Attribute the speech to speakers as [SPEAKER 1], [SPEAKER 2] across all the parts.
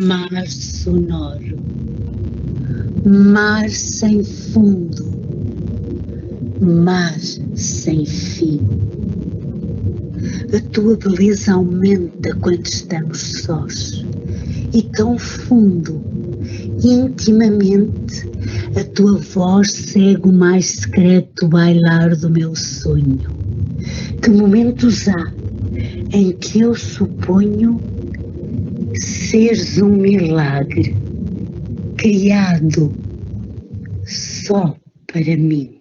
[SPEAKER 1] Mar sonoro, mar sem fundo, mar sem fim. A tua beleza aumenta quando estamos sós e tão fundo, intimamente, a tua voz segue o mais secreto bailar do meu sonho. Que momentos há em que eu suponho seres um milagre criado só para mim.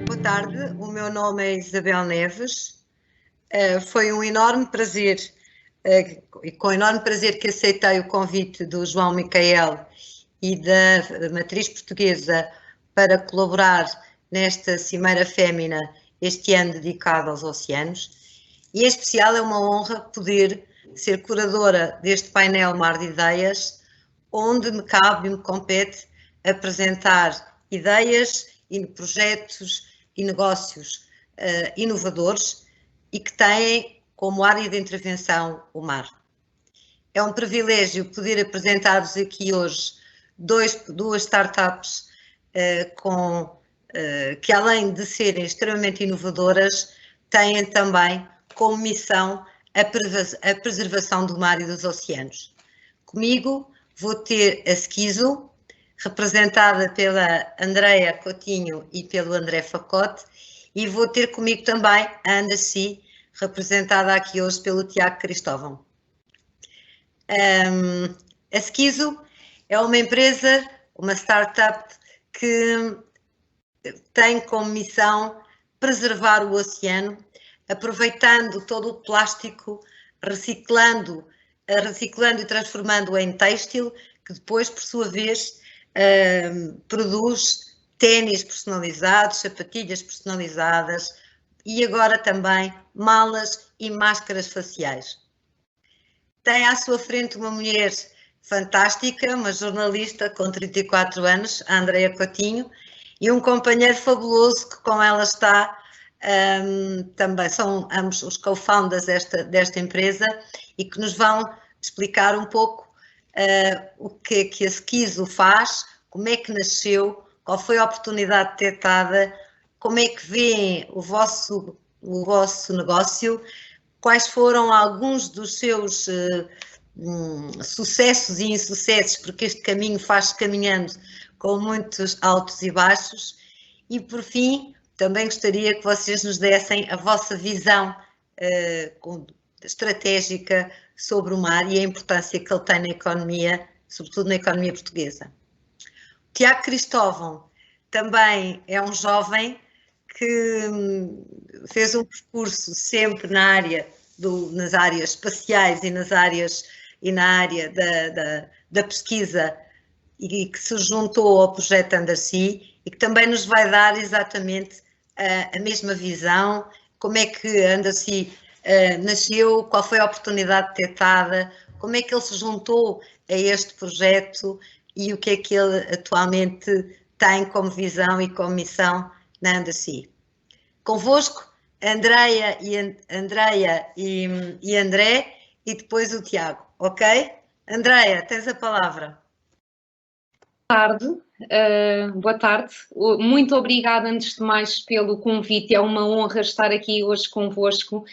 [SPEAKER 2] Boa tarde, o meu nome é Isabel Neves. Foi um enorme prazer, e com enorme prazer que aceitei o convite do João Micael e da Matriz Portuguesa para colaborar nesta Cimeira Fémina este ano dedicado aos oceanos. E em especial é uma honra poder ser curadora deste painel Mar de Ideias, onde me cabe e me compete apresentar ideias e projetos e negócios inovadores e que têm como área de intervenção o mar. É um privilégio poder apresentar-vos aqui hoje duas startups que, além de serem extremamente inovadoras, têm também como missão a preservação do mar e dos oceanos. Comigo vou ter a Skizo, representada pela Andreia Coutinho e pelo André Facote, e vou ter comigo também a Undersea, representada aqui hoje pelo Tiago Cristóvão. A Skizo é uma empresa, uma startup que tem como missão preservar o oceano, aproveitando todo o plástico, reciclando e transformando-o em têxtil, que depois, por sua vez, produz ténis personalizados, sapatilhas personalizadas e agora também malas e máscaras faciais. Tem à sua frente uma mulher fantástica, uma jornalista com 34 anos, a Andreia Coutinho, e um companheiro fabuloso que com ela está, também são ambos os co-founders desta empresa e que nos vão explicar um pouco o que é que a Skizo faz, como é que nasceu, qual foi a oportunidade detectada, como é que vê o vosso negócio, quais foram alguns dos seus sucessos e insucessos, porque este caminho faz-se caminhando com muitos altos e baixos, e por fim também gostaria que vocês nos dessem a vossa visão estratégica sobre o mar e a importância que ele tem na economia, sobretudo na economia portuguesa. Tiago Cristóvão também é um jovem que fez um percurso sempre nas áreas espaciais e na área da pesquisa e que se juntou ao projeto Undersea e que também nos vai dar exatamente a mesma visão, como é que a Undersea nasceu, qual foi a oportunidade detectada, como é que ele se juntou a este projeto e o que é que ele atualmente tem como visão e como missão na Andacy. Convosco, Andreia e André, e depois o Tiago, ok? Andreia, tens a palavra.
[SPEAKER 3] Boa tarde. Muito obrigada, antes de mais, pelo convite. É uma honra estar aqui hoje convosco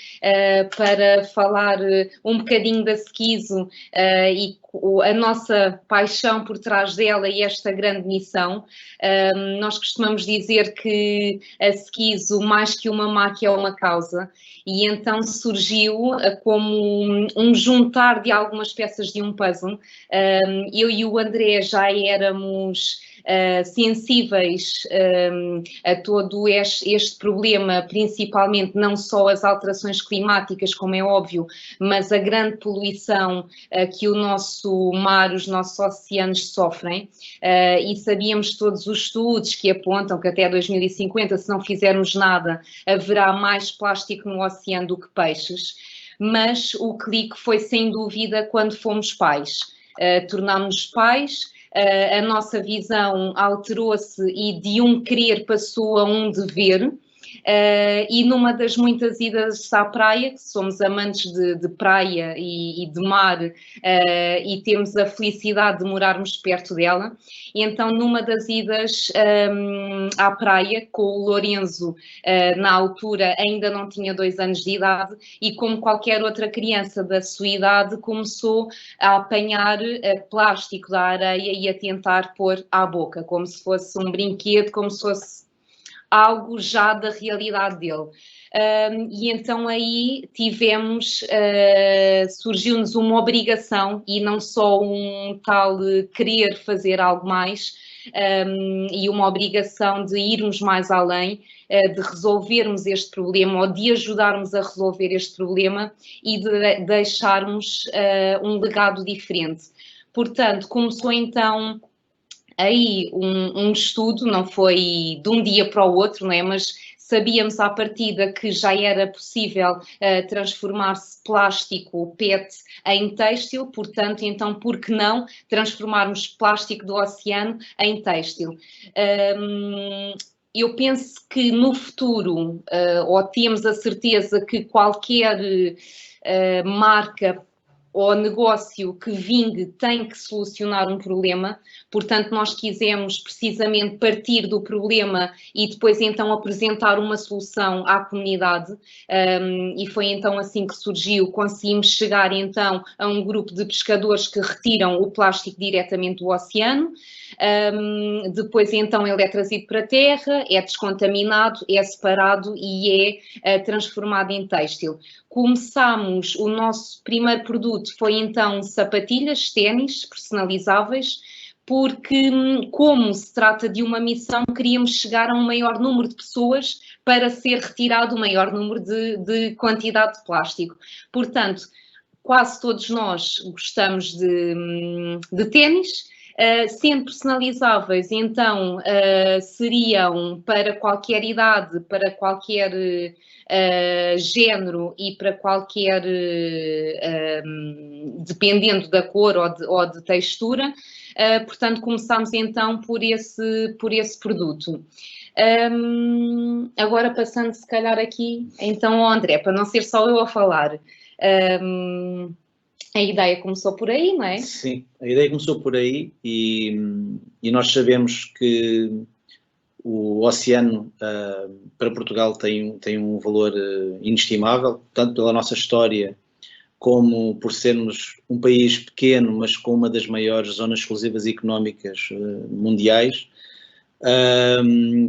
[SPEAKER 3] para falar um bocadinho da Skizo e a nossa paixão por trás dela e esta grande missão. Nós costumamos dizer que a Skizo, mais que uma máquina, é uma causa, e então surgiu como um juntar de algumas peças de um puzzle. Eu e o André já éramos sensíveis a todo este problema, principalmente não só as alterações climáticas, como é óbvio, mas a grande poluição que o nosso mar, os nossos oceanos sofrem, e sabíamos todos os estudos que apontam que até 2050, se não fizermos nada, haverá mais plástico no oceano do que peixes. Mas o clique foi sem dúvida quando fomos pais. Tornámos-nos pais, a nossa visão alterou-se e de um querer passou a um dever. E numa das muitas idas à praia, que somos amantes de praia e de mar, e temos a felicidade de morarmos perto dela, e então numa das idas à praia, com o Lorenzo, na altura ainda não tinha 2 anos de idade, e como qualquer outra criança da sua idade, começou a apanhar plástico da areia e a tentar pôr à boca, como se fosse um brinquedo, como se fosse algo já da realidade dele. E então aí surgiu-nos uma obrigação e não só um tal querer fazer algo mais, e uma obrigação de irmos mais além, de resolvermos este problema ou de ajudarmos a resolver este problema e de deixarmos um legado diferente. Portanto, começou então aí um estudo, não foi de um dia para o outro, não é? Mas sabíamos à partida que já era possível transformar-se plástico PET em têxtil, portanto, então, por que não transformarmos plástico do oceano em têxtil? Eu penso que no futuro, ou temos a certeza que qualquer marca ou negócio que vingue tem que solucionar um problema, portanto nós quisemos precisamente partir do problema e depois então apresentar uma solução à comunidade, e foi então assim que surgiu, conseguimos chegar então a um grupo de pescadores que retiram o plástico diretamente do oceano, depois então ele é trazido para a terra, é descontaminado, é separado e é transformado em têxtil. Começámos, o nosso primeiro produto foi então sapatilhas, ténis personalizáveis, porque como se trata de uma missão, queríamos chegar a um maior número de pessoas para ser retirado o maior número de quantidade de plástico. Portanto, quase todos nós gostamos de ténis, sendo personalizáveis, então seriam para qualquer idade, para qualquer género e para qualquer, dependendo da cor ou de textura, portanto começámos então por esse produto. Agora passando se calhar aqui então ao André, para não ser só eu a falar. A ideia começou por aí, não é?
[SPEAKER 4] Sim, a ideia começou por aí e nós sabemos que o oceano para Portugal tem um valor inestimável, tanto pela nossa história como por sermos um país pequeno, mas com uma das maiores zonas exclusivas económicas mundiais.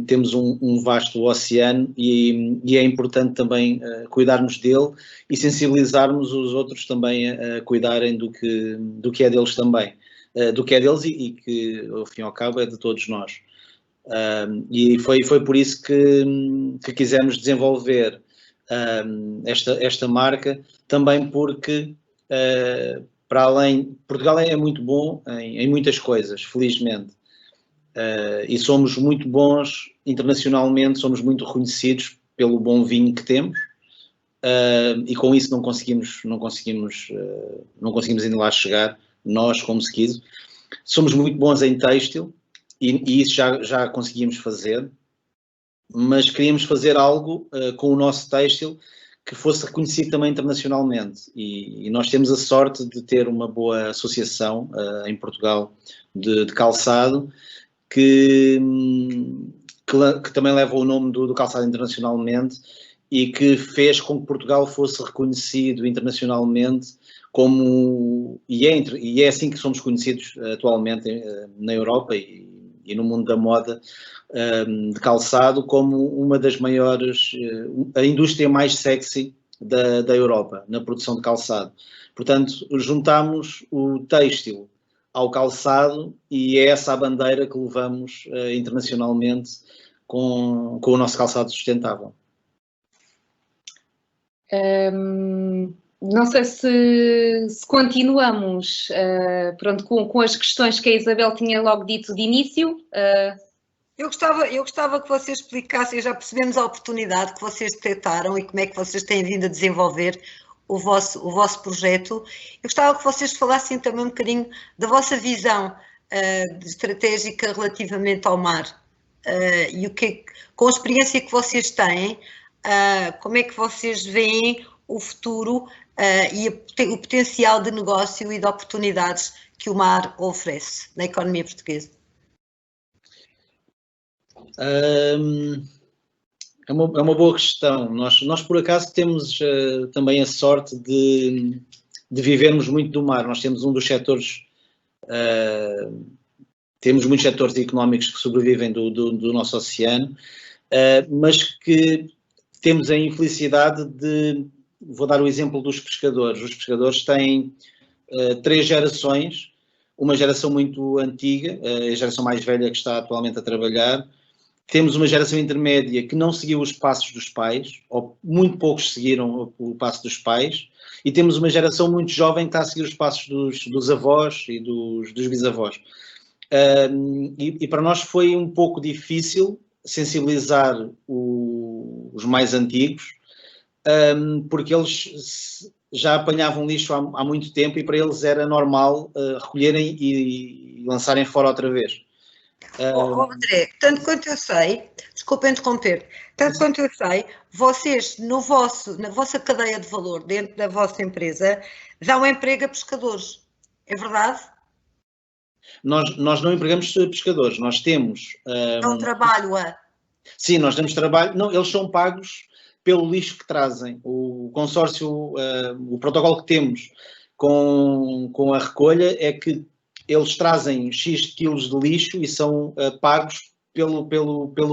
[SPEAKER 4] Temos um vasto oceano e é importante também cuidarmos dele e sensibilizarmos os outros também a cuidarem do que é deles também, do que é deles e que, ao fim e ao cabo, é de todos nós. E foi por isso que quisemos desenvolver esta marca, também porque, para além, Portugal é muito bom em muitas coisas, felizmente. E somos muito bons internacionalmente, somos muito reconhecidos pelo bom vinho que temos, e com isso não conseguimos ainda lá chegar, nós como Skizo. Somos muito bons em têxtil e isso já conseguimos fazer, mas queríamos fazer algo com o nosso têxtil que fosse reconhecido também internacionalmente, e nós temos a sorte de ter uma boa associação em Portugal de calçado que também leva o nome do calçado internacionalmente e que fez com que Portugal fosse reconhecido internacionalmente e é assim que somos conhecidos atualmente na Europa e no mundo da moda de calçado, como uma das maiores, a indústria mais sexy da Europa, na produção de calçado. Portanto, juntamos o têxtil ao calçado e é essa a bandeira que levamos internacionalmente com o nosso calçado sustentável.
[SPEAKER 3] Não sei se continuamos pronto, com as questões que a Isabel tinha logo dito de início.
[SPEAKER 2] Eu gostava que vocês explicassem, já percebemos a oportunidade que vocês detectaram e como é que vocês têm vindo a desenvolver o vosso projeto. Eu gostava que vocês falassem também um bocadinho da vossa visão estratégica relativamente ao mar e com a experiência que vocês têm, como é que vocês veem o futuro e o potencial de negócio e de oportunidades que o mar oferece na economia portuguesa?
[SPEAKER 4] É uma boa questão. Nós por acaso temos também a sorte de vivermos muito do mar. Nós temos um dos setores, temos muitos setores económicos que sobrevivem do nosso oceano, mas que temos a infelicidade vou dar o exemplo dos pescadores. Os pescadores têm 3 gerações, uma geração muito antiga, a geração mais velha que está atualmente a trabalhar. Temos uma geração intermédia que não seguiu os passos dos pais, ou muito poucos seguiram o passo dos pais, e temos uma geração muito jovem que está a seguir os passos dos avós e dos bisavós. E para nós foi um pouco difícil sensibilizar os mais antigos, porque eles já apanhavam lixo há muito tempo e para eles era normal recolherem e lançarem fora outra vez.
[SPEAKER 2] André, tanto quanto eu sei, desculpa interromper, tanto quanto eu sei, vocês na vossa cadeia de valor dentro da vossa empresa dão emprego a pescadores, é verdade?
[SPEAKER 4] Nós não empregamos pescadores, nós temos...
[SPEAKER 2] Dão trabalho a...
[SPEAKER 4] Sim, nós damos trabalho, não, eles são pagos pelo lixo que trazem. O consórcio, o protocolo que temos com a recolha é que eles trazem X quilos de lixo e são pagos pelo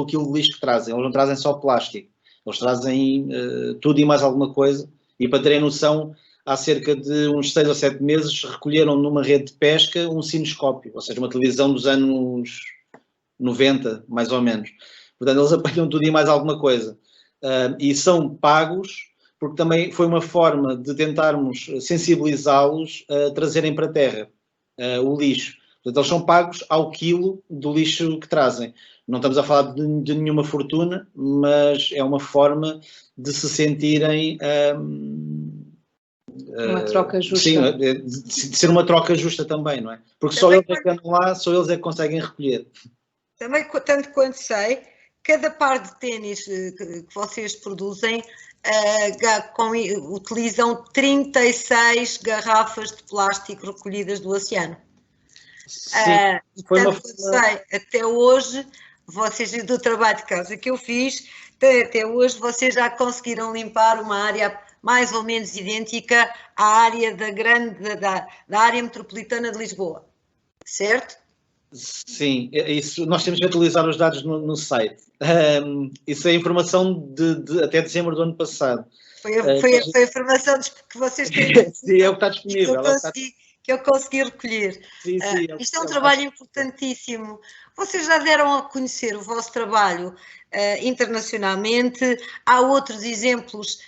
[SPEAKER 4] quilo de lixo que trazem. Eles não trazem só plástico, eles trazem tudo e mais alguma coisa. E para terem noção, há cerca de uns 6 ou 7 meses recolheram numa rede de pesca um cinescópio, ou seja, uma televisão dos anos 90, mais ou menos. Portanto, eles apanham tudo e mais alguma coisa. E são pagos porque também foi uma forma de tentarmos sensibilizá-los a trazerem para a terra o lixo. Portanto, eles são pagos ao quilo do lixo que trazem. Não estamos a falar de nenhuma fortuna, mas é uma forma de se sentirem...
[SPEAKER 3] uma troca justa.
[SPEAKER 4] Sim, de ser uma troca justa também, não é? Porque só eles é que andam lá, só eles é que conseguem recolher.
[SPEAKER 2] Também, tanto quanto sei, cada par de ténis que vocês produzem utilizam 36 garrafas de plástico recolhidas do oceano.
[SPEAKER 4] Sim, foi uma
[SPEAKER 2] sei, até hoje, vocês, do trabalho de casa que eu fiz, até hoje vocês já conseguiram limpar uma área mais ou menos idêntica à área da área metropolitana de Lisboa, certo?
[SPEAKER 4] Sim, isso, nós temos que atualizar os dados no site. Isso é informação de até dezembro do ano passado.
[SPEAKER 2] Foi a informação que vocês têm.
[SPEAKER 4] Sim, é o que está disponível.
[SPEAKER 2] Que eu consegui recolher.
[SPEAKER 4] Sim,
[SPEAKER 2] isto é um trabalho importantíssimo. Vocês já deram a conhecer o vosso trabalho internacionalmente. Há outros exemplos,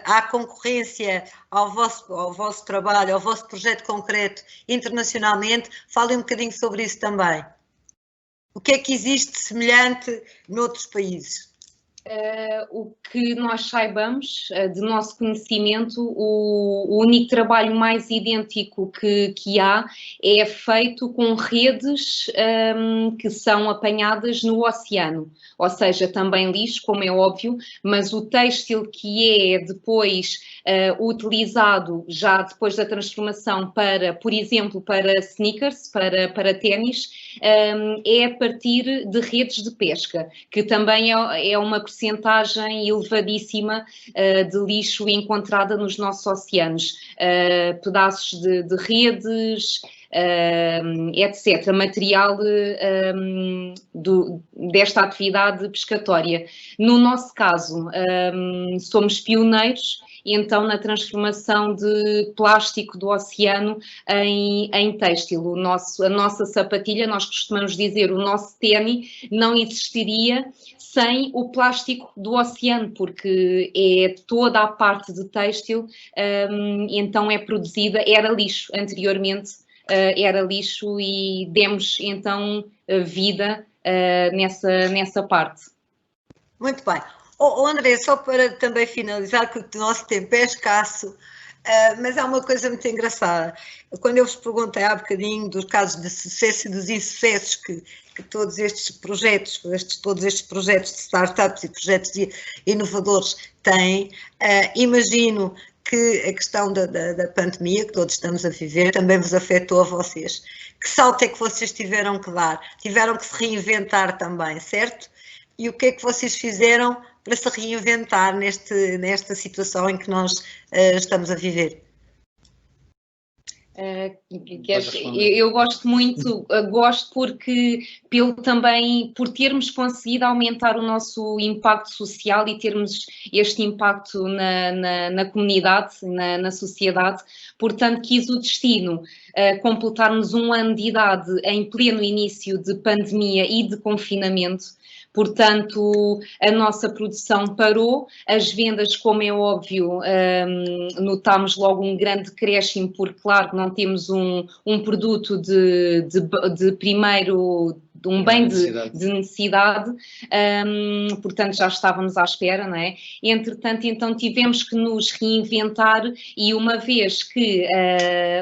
[SPEAKER 2] há concorrência ao vosso trabalho, ao vosso projeto concreto internacionalmente. Falem um bocadinho sobre isso também. O que é que existe de semelhante noutros países?
[SPEAKER 3] O que nós saibamos, de nosso conhecimento, o único trabalho mais idêntico que há é feito com redes que são apanhadas no oceano, ou seja, também lixo, como é óbvio, mas o têxtil que é depois utilizado já depois da transformação para, por exemplo, para sneakers, para ténis, é a partir de redes de pesca, que também é uma percentagem elevadíssima de lixo encontrada nos nossos oceanos. Pedaços de redes, etc. Material desta atividade pescatória. No nosso caso, somos pioneiros, então, na transformação de plástico do oceano em têxtil. A nossa sapatilha, nós costumamos dizer, o nosso ténis não existiria sem o plástico do oceano, porque é toda a parte de têxtil, então é produzida, era lixo anteriormente, era lixo e demos então vida nessa parte.
[SPEAKER 2] Muito bem. André, só para também finalizar, porque o nosso tempo é escasso, mas há uma coisa muito engraçada. Quando eu vos perguntei há bocadinho dos casos de sucesso e dos insucessos que todos estes projetos, todos estes projetos de startups e projetos inovadores têm, imagino que a questão da pandemia que todos estamos a viver também vos afetou a vocês. Que salto é que vocês tiveram que dar? Tiveram que se reinventar também, certo? E o que é que vocês fizeram para se reinventar nesta situação em que nós estamos a viver?
[SPEAKER 3] Eu gosto muito, gosto porque também por termos conseguido aumentar o nosso impacto social e termos este impacto na comunidade, na sociedade, portanto quis o destino completarmos um ano de idade em pleno início de pandemia e de confinamento. Portanto, a nossa produção parou, as vendas, como é óbvio, notámos logo um grande decréscimo, porque, claro, não temos um produto de primeiro, um bem de necessidade, portanto já estávamos à espera, não é? Entretanto, então tivemos que nos reinventar e uma vez que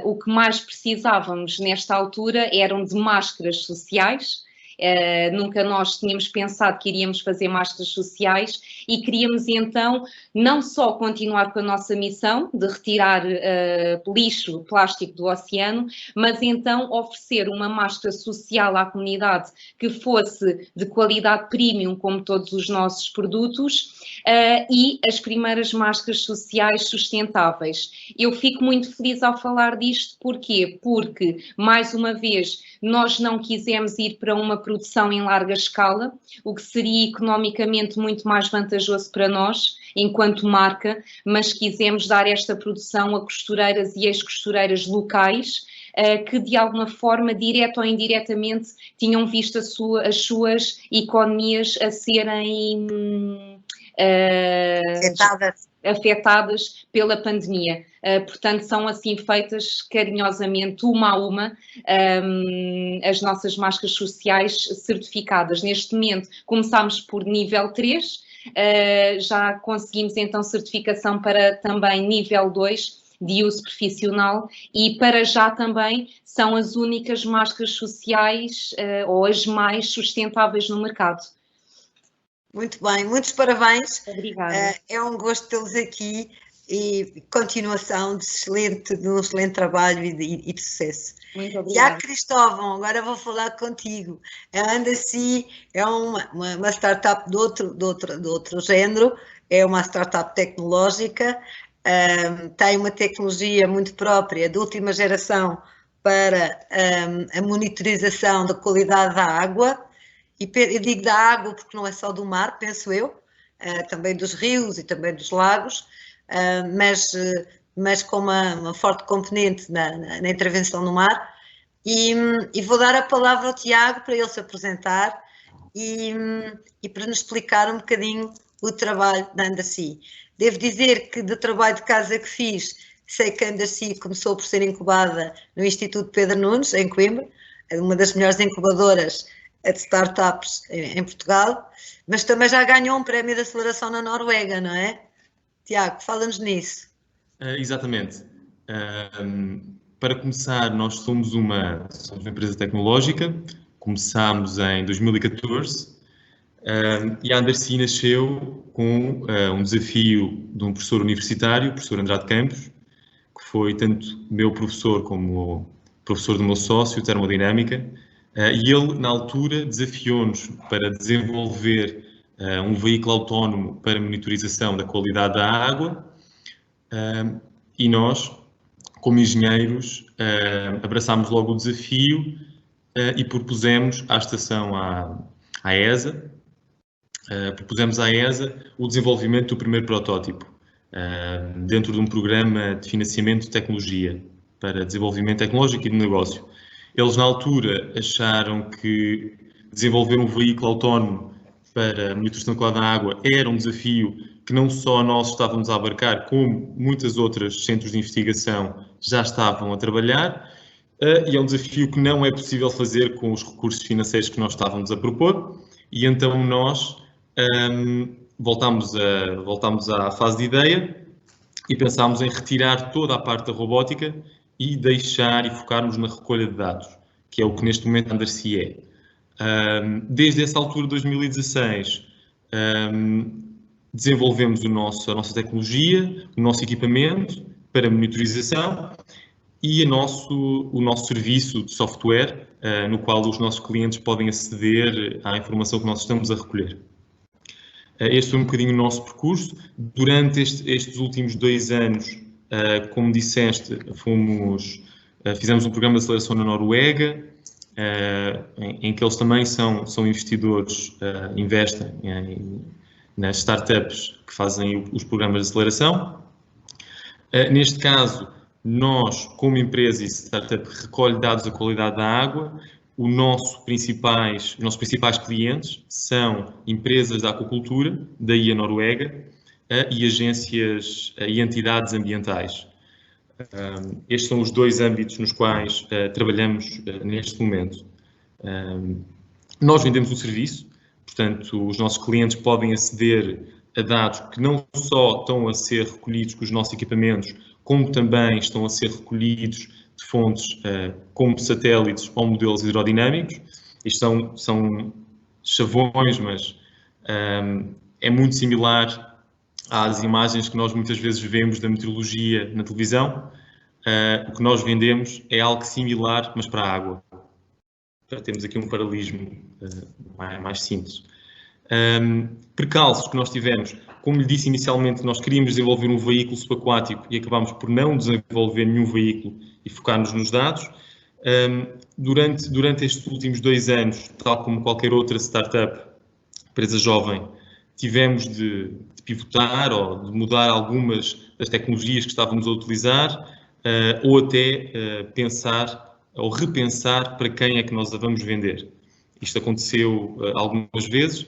[SPEAKER 3] o que mais precisávamos nesta altura eram de máscaras sociais. Nunca nós tínhamos pensado que iríamos fazer máscaras sociais e queríamos então não só continuar com a nossa missão de retirar lixo, plástico do oceano, mas então oferecer uma máscara social à comunidade que fosse de qualidade premium, como todos os nossos produtos, e as primeiras máscaras sociais sustentáveis. Eu fico muito feliz ao falar disto, porquê? Porque, mais uma vez, nós não quisemos ir para uma produção em larga escala, o que seria economicamente muito mais vantajoso para nós, enquanto marca, mas quisemos dar esta produção a costureiras e ex-costureiras locais, que de alguma forma, direta ou indiretamente, tinham visto as suas economias a serem afetadas pela pandemia. Portanto, são assim feitas carinhosamente, uma a uma, as nossas máscaras sociais certificadas. Neste momento, começámos por nível 3, já conseguimos então certificação para também nível 2, de uso profissional, e para já também são as únicas máscaras sociais ou as mais sustentáveis no mercado.
[SPEAKER 2] Muito bem, muitos parabéns.
[SPEAKER 3] Obrigada.
[SPEAKER 2] É um gosto tê-los aqui e continuação de um excelente trabalho e de sucesso.
[SPEAKER 3] Muito obrigada.
[SPEAKER 2] Já Cristóvão, agora vou falar contigo. A Andacy é uma startup de outro género, é uma startup tecnológica, tem uma tecnologia muito própria, de última geração, para a monitorização da qualidade da água. E eu digo da água porque não é só do mar, penso eu, também dos rios e também dos lagos, mas com uma forte componente na intervenção no mar. E vou dar a palavra ao Tiago para ele se apresentar e para nos explicar um bocadinho o trabalho da Andacy. Devo dizer que do trabalho de casa que fiz, sei que a Andacy começou por ser incubada no Instituto Pedro Nunes, em Coimbra, uma das melhores incubadoras de startups em Portugal, mas também já ganhou um prémio de aceleração na Noruega, não é? Tiago, fala-nos nisso.
[SPEAKER 5] Exatamente. Para começar, nós somos uma empresa tecnológica, começámos em 2014 e a Undersea nasceu com um desafio de um professor universitário, o professor Andrade Campos, que foi tanto meu professor como professor do meu sócio, termodinâmica, e ele, na altura, desafiou-nos para desenvolver um veículo autónomo para monitorização da qualidade da água, e nós, como engenheiros, abraçámos logo o desafio e propusemos à estação, à ESA, o desenvolvimento do primeiro protótipo, dentro de um programa de financiamento de tecnologia para desenvolvimento tecnológico e de negócio. Eles, na altura, acharam que desenvolver um veículo autónomo para a monitorização da qualidade da água era um desafio que não só nós estávamos a abarcar, como muitas outras centros de investigação já estavam a trabalhar, e é um desafio que não é possível fazer com os recursos financeiros que nós estávamos a propor, e então nós voltámos à fase de ideia e pensámos em retirar toda a parte da robótica e deixar e focarmos na recolha de dados, que é o que neste momento a Undersea é. Desde essa altura de 2016, desenvolvemos a nossa tecnologia, o nosso equipamento para monitorização e o nosso serviço de software, no qual os nossos clientes podem aceder à informação que nós estamos a recolher. Este foi um bocadinho o nosso percurso. Durante estes últimos 2 anos, como disseste, fizemos um programa de aceleração na Noruega, em que eles também são investidores, investem nas startups que fazem os programas de aceleração. Neste caso, nós, como empresa e startup, recolhe dados da qualidade da água. Os nossos principais clientes são empresas da aquacultura, daí a Noruega, e agências e entidades ambientais. Estes são os 2 âmbitos nos quais trabalhamos neste momento. Nós vendemos um serviço, portanto, os nossos clientes podem aceder a dados que não só estão a ser recolhidos com os nossos equipamentos, como também estão a ser recolhidos de fontes como satélites ou modelos hidrodinâmicos. Isto são chavões, mas é muito similar às imagens que nós muitas vezes vemos da meteorologia na televisão. O que nós vendemos é algo similar, mas para a água. Temos aqui um paralelismo mais simples. Percalços que nós tivemos, como lhe disse inicialmente, nós queríamos desenvolver um veículo subaquático e acabámos por não desenvolver nenhum veículo e focar-nos nos dados. Durante estes últimos 2 anos, tal como qualquer outra startup, empresa jovem, tivemos de pivotar ou de mudar algumas das tecnologias que estávamos a utilizar, ou até pensar ou repensar para quem é que nós a vamos vender. Isto aconteceu algumas vezes.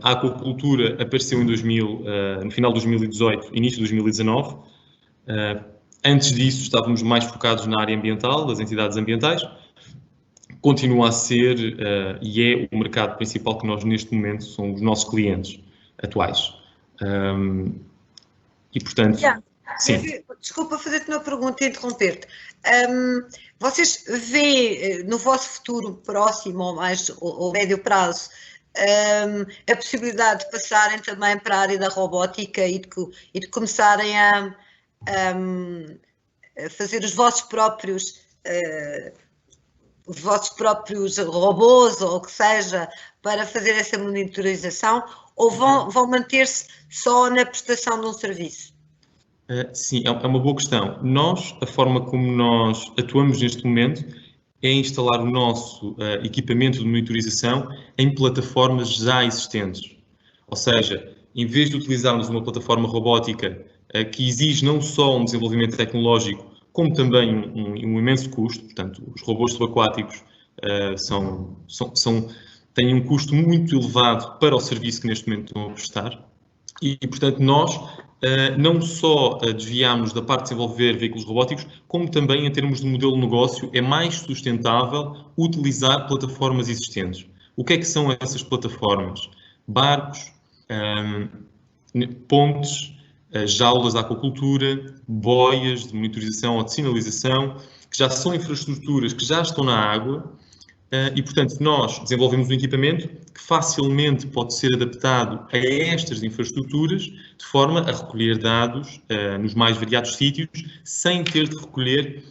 [SPEAKER 5] A aquacultura apareceu no final de 2018, início de 2019. Antes disso, estávamos mais focados na área ambiental, das entidades ambientais. Continua a ser e é o mercado principal que nós, neste momento, são os nossos clientes atuais. E, portanto, sim.
[SPEAKER 2] Desculpa fazer-te uma pergunta e interromper-te. Vocês veem no vosso futuro próximo ou médio prazo a possibilidade de passarem também para a área da robótica e de começarem a fazer os vossos próprios robôs ou o que seja para fazer essa monitorização, ou vão manter-se só na prestação de um serviço?
[SPEAKER 5] Sim, é uma boa questão. A forma como nós atuamos neste momento é instalar o nosso equipamento de monitorização em plataformas já existentes. Ou seja, em vez de utilizarmos uma plataforma robótica que exige não só um desenvolvimento tecnológico, como também um imenso custo, portanto, os robôs subaquáticos têm um custo muito elevado para o serviço que neste momento estão a prestar, e portanto nós não só desviámos da parte de desenvolver veículos robóticos, como também em termos de modelo de negócio é mais sustentável utilizar plataformas existentes. O que é que são essas plataformas? Barcos, pontes, jaulas de aquacultura, boias de monitorização ou de sinalização, que já são infraestruturas que já estão na água e, portanto, nós desenvolvemos um equipamento que facilmente pode ser adaptado a estas infraestruturas de forma a recolher dados nos mais variados sítios, sem ter de recolher,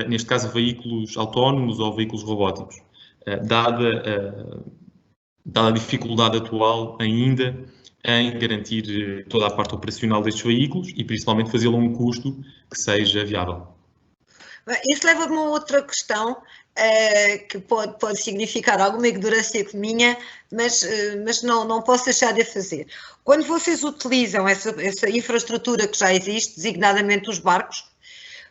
[SPEAKER 5] neste caso, veículos autónomos ou veículos robóticos, dada a dificuldade atual ainda em garantir toda a parte operacional destes veículos e principalmente fazê-lo a um custo que seja viável.
[SPEAKER 2] Isso leva-me a outra questão que pode significar alguma ignorância minha, mas não posso deixar de a fazer. Quando vocês utilizam essa infraestrutura que já existe, designadamente os barcos,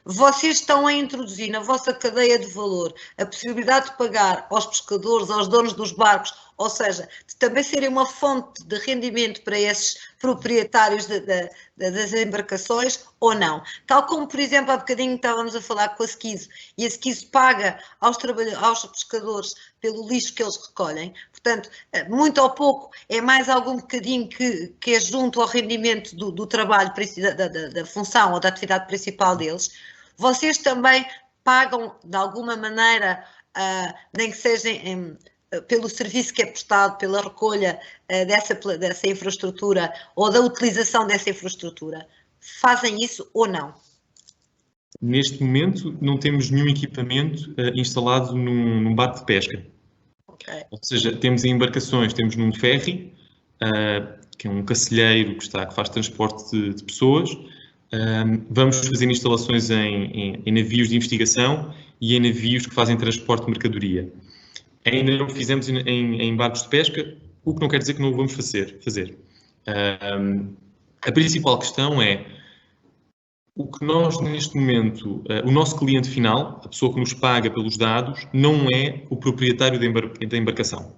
[SPEAKER 2] vocês estão a introduzir na vossa cadeia de valor a possibilidade de pagar aos pescadores, aos donos dos barcos, ou seja, de também serem uma fonte de rendimento para esses proprietários das embarcações ou não. Tal como, por exemplo, há bocadinho estávamos a falar com a Sequiso, e a Sequiso paga aos pescadores pelo lixo que eles recolhem, portanto, muito ou pouco, é mais algum bocadinho que é junto ao rendimento do trabalho, da função ou da atividade principal deles. Vocês também pagam, de alguma maneira, nem que seja pelo serviço que é prestado, pela recolha dessa infraestrutura ou da utilização dessa infraestrutura. Fazem isso ou não?
[SPEAKER 5] Neste momento, não temos nenhum equipamento instalado num barco de pesca. Okay. Ou seja, temos em embarcações, temos num ferry, que é um cacilheiro que faz transporte de pessoas. Vamos fazer instalações em navios de investigação e em navios que fazem transporte de mercadoria. Ainda não fizemos em barcos de pesca, o que não quer dizer que não o vamos fazer. A principal questão é o que nós, neste momento, o nosso cliente final, a pessoa que nos paga pelos dados, não é o proprietário da embarcação.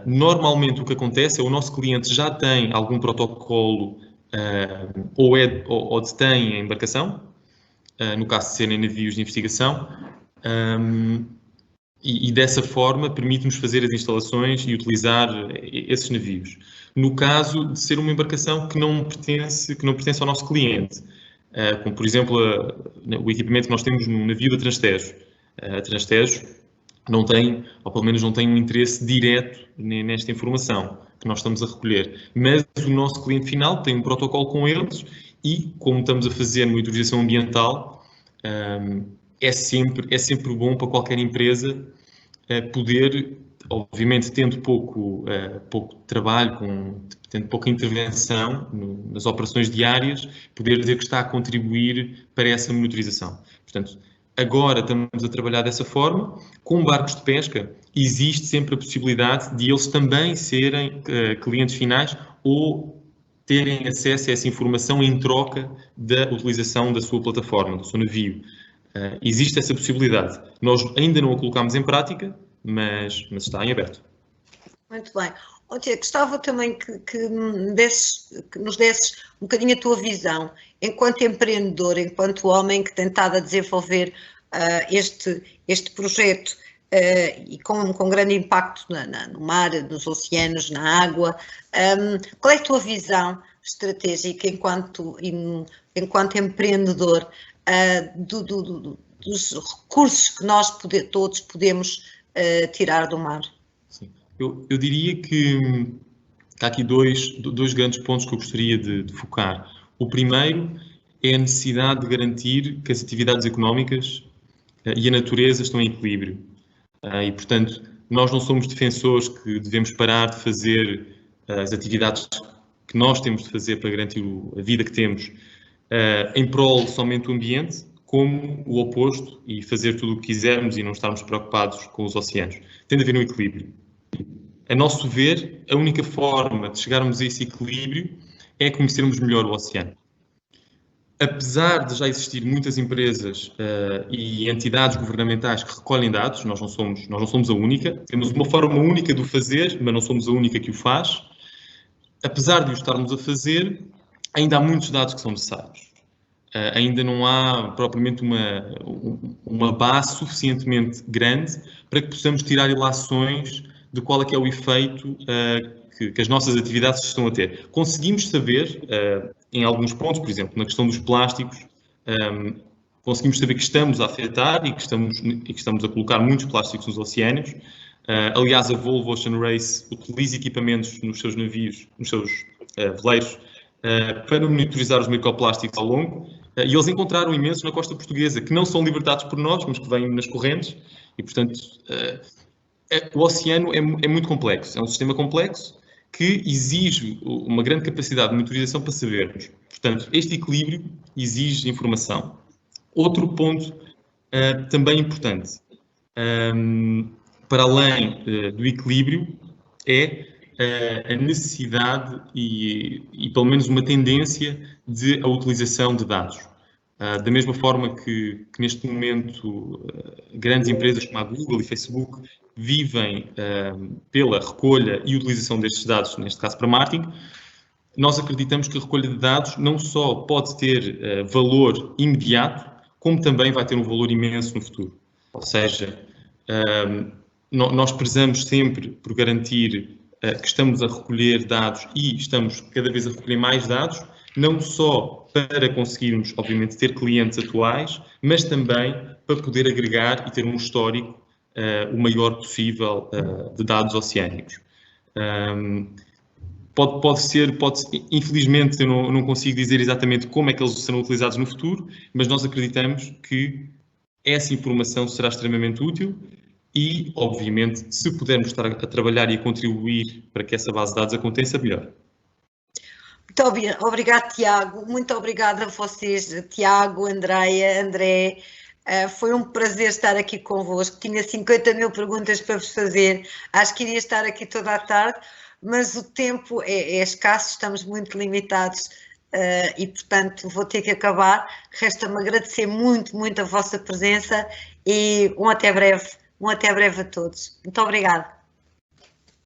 [SPEAKER 5] Normalmente o que acontece é o nosso cliente já tem algum protocolo ou detém a embarcação, no caso de serem navios de investigação, e dessa forma permite-nos fazer as instalações e utilizar esses navios. No caso de ser uma embarcação que não pertence ao nosso cliente, como por exemplo o equipamento que nós temos no navio da Transtejo. A Transtejo não tem, ou pelo menos não tem um interesse direto nesta informação que nós estamos a recolher, mas o nosso cliente final tem um protocolo com eles e, como estamos a fazer monitorização ambiental, é sempre bom para qualquer empresa poder, obviamente tendo pouco trabalho, tendo pouca intervenção nas operações diárias, poder dizer que está a contribuir para essa monitorização. Portanto, agora estamos a trabalhar dessa forma. Com barcos de pesca, existe sempre a possibilidade de eles também serem clientes finais ou terem acesso a essa informação em troca da utilização da sua plataforma, do seu navio. Existe essa possibilidade. Nós ainda não a colocámos em prática, mas está em aberto.
[SPEAKER 2] Muito bem. Tiago, gostava também que nos desses um bocadinho a tua visão, enquanto empreendedor, enquanto homem que tem estado a desenvolver este projeto e com grande impacto no mar, nos oceanos, na água. Qual é a tua visão estratégica enquanto empreendedor dos recursos que nós todos podemos tirar do mar?
[SPEAKER 5] Sim. Eu diria que há aqui dois grandes pontos que eu gostaria de focar. O primeiro é a necessidade de garantir que as atividades económicas e a natureza estão em equilíbrio. E, portanto, nós não somos defensores que devemos parar de fazer as atividades que nós temos de fazer para garantir a vida que temos em prol somente do ambiente, como o oposto e fazer tudo o que quisermos e não estarmos preocupados com os oceanos. Tem de haver um equilíbrio. A nosso ver, a única forma de chegarmos a esse equilíbrio é conhecermos melhor o oceano. Apesar de já existir muitas empresas e entidades governamentais que recolhem dados, nós não somos a única, temos uma forma única de o fazer, mas não somos a única que o faz. Apesar de o estarmos a fazer, ainda há muitos dados que são necessários. Ainda não há propriamente uma base suficientemente grande para que possamos tirar ilações de qual é que é o efeito que as nossas atividades estão a ter. Conseguimos saber, em alguns pontos, por exemplo, na questão dos plásticos, conseguimos saber que estamos a afetar e que estamos a colocar muitos plásticos nos oceanos. Aliás, a Volvo Ocean Race utiliza equipamentos nos seus navios, nos seus veleiros, para monitorizar os microplásticos ao longo, e eles encontraram imensos na costa portuguesa, que não são libertados por nós, mas que vêm nas correntes, e portanto o oceano é muito complexo, é um sistema complexo que exige uma grande capacidade de monitorização para sabermos. Portanto, este equilíbrio exige informação. Outro ponto também importante, para além do equilíbrio, é a necessidade e pelo menos uma tendência de a utilização de dados. Da mesma forma que neste momento grandes empresas como a Google e Facebook vivem pela recolha e utilização destes dados, neste caso para marketing, nós acreditamos que a recolha de dados não só pode ter valor imediato, como também vai ter um valor imenso no futuro. Ou seja, nós prezamos sempre por garantir que estamos a recolher dados e estamos cada vez a recolher mais dados, não só para conseguirmos, obviamente, ter clientes atuais, mas também para poder agregar e ter um histórico o maior possível de dados oceânicos. Pode ser, infelizmente eu não consigo dizer exatamente como é que eles serão utilizados no futuro, mas nós acreditamos que essa informação será extremamente útil e, obviamente, se pudermos estar a trabalhar e a contribuir para que essa base de dados aconteça, melhor.
[SPEAKER 2] Muito obrigado, Tiago. Muito obrigada a vocês, Tiago, Andreia, André. Foi um prazer estar aqui convosco. Tinha 50 mil perguntas para vos fazer. Acho que iria estar aqui toda a tarde, mas o tempo é escasso, estamos muito limitados e, portanto, vou ter que acabar. Resta-me agradecer muito, muito a vossa presença e um até breve a todos. Muito obrigada.